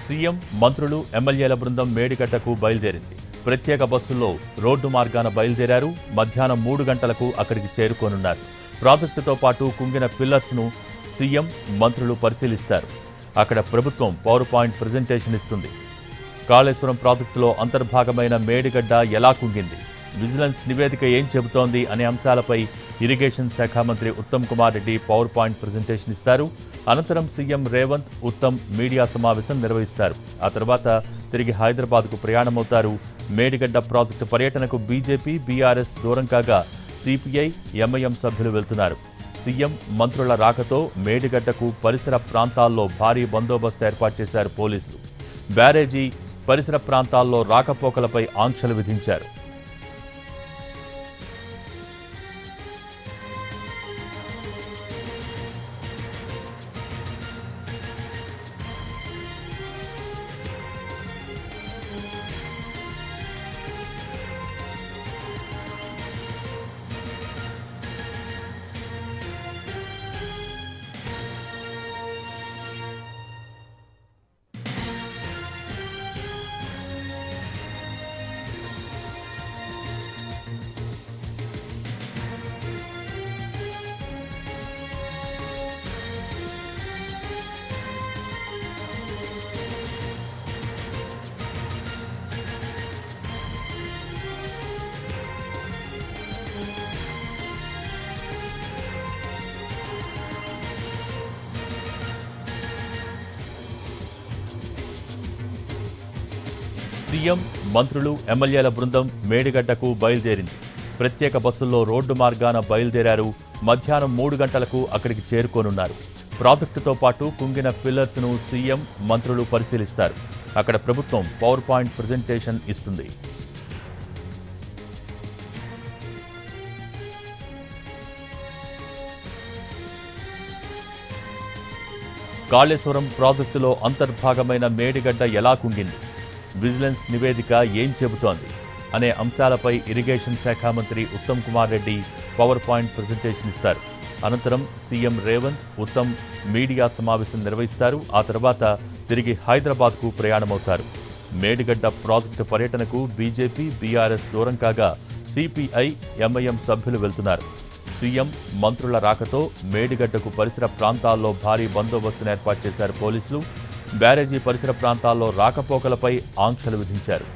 CM, మంత్రులు, ఎమ్మెల్యేల బృందం మేడిగడ్డకు బయలుదేరింది. ప్రత్యేక బస్సుల్లో రోడ్డు మార్గాన బయలుదేరారు. మధ్యాహ్నం 3 గంటలకు అక్కడికి చేరుకోనున్నారు. ప్రాజెక్టుతో పాటు కుంగిన పిల్లర్స్ను సీఎం, మంత్రులు పరిశీలిస్తారు. అక్కడ ప్రభుత్వం పవర్ పాయింట్ ప్రజెంటేషన్ ఇస్తుంది. కాళేశ్వరం ప్రాజెక్టులో అంతర్భాగమైన మేడిగడ్డ ఎలా కుంగింది, విజిలెన్స్ నివేదిక ఏం చెబుతోంది అనే అంశాలపై ఇరిగేషన్ శాఖ మంత్రి Uttam Kumar Reddy power point presentation ఇస్తారు. అనంతరం సీఎం రేవంత్, ఉత్తమ్ మీడియా సమావేశం నిర్వహిస్తారు. ఆ తర్వాత తిరిగి హైదరాబాద్కు ప్రయాణమవుతారు. మేడిగడ్డ ప్రాజెక్టు పర్యటనకు బీజేపీ, బీఆర్ఎస్ దూరం కాగా సిపిఐ, ఎంఐఎం సభ్యులు వెళ్తున్నారు. సీఎం, మంత్రుల రాకతో మేడిగడ్డకు పరిసర ప్రాంతాల్లో భారీ బందోబస్తు ఏర్పాటు చేశారు పోలీసులు. బ్యారేజీ పరిసర ప్రాంతాల్లో రాకపోకలపై ఆంక్షలు విధించారు. సీఎం, మంత్రులు, ఎమ్మెల్యేల బృందం మేడిగడ్డకు బయలుదేరింది. ప్రత్యేక బస్సుల్లో రోడ్డు మార్గాన బయలుదేరారు. మధ్యాహ్నం 3 గంటలకు అక్కడికి చేరుకోనున్నారు. ప్రాజెక్టుతో పాటు కుంగిన పిల్లర్స్ను సీఎం, మంత్రులు పరిశీలిస్తారు. అక్కడ ప్రభుత్వం పవర్ పాయింట్ ప్రజెంటేషన్ ఇస్తుంది. కాళేశ్వరం ప్రాజెక్టులో అంతర్భాగమైన మేడిగడ్డ ఎలా కుంగింది, విజిలెన్స్ నివేదిక ఏం చెబుతోంది అనే అంశాలపై ఇరిగేషన్ శాఖ మంత్రి Uttam Kumar Reddy power point presentation ఇస్తారు. అనంతరం సీఎం రేవంత్, ఉత్తమ్ మీడియా సమావేశం నిర్వహిస్తారు. ఆ తర్వాత తిరిగి హైదరాబాద్కు ప్రయాణమవుతారు. మేడిగడ్డ ప్రాజెక్టు పర్యటనకు బీజేపీ, బీఆర్ఎస్ దూరం కాగా సిపిఐ, ఎంఐఎం సభ్యులు వెళ్తున్నారు. సీఎం, మంత్రుల రాకతో మేడిగడ్డకు పరిసర ప్రాంతాల్లో భారీ బందోబస్తును ఏర్పాటు చేశారు పోలీసులు. బ్యారేజీ పరిసర ప్రాంతాల్లో రాకపోకలపై ఆంక్షలు విధించారు.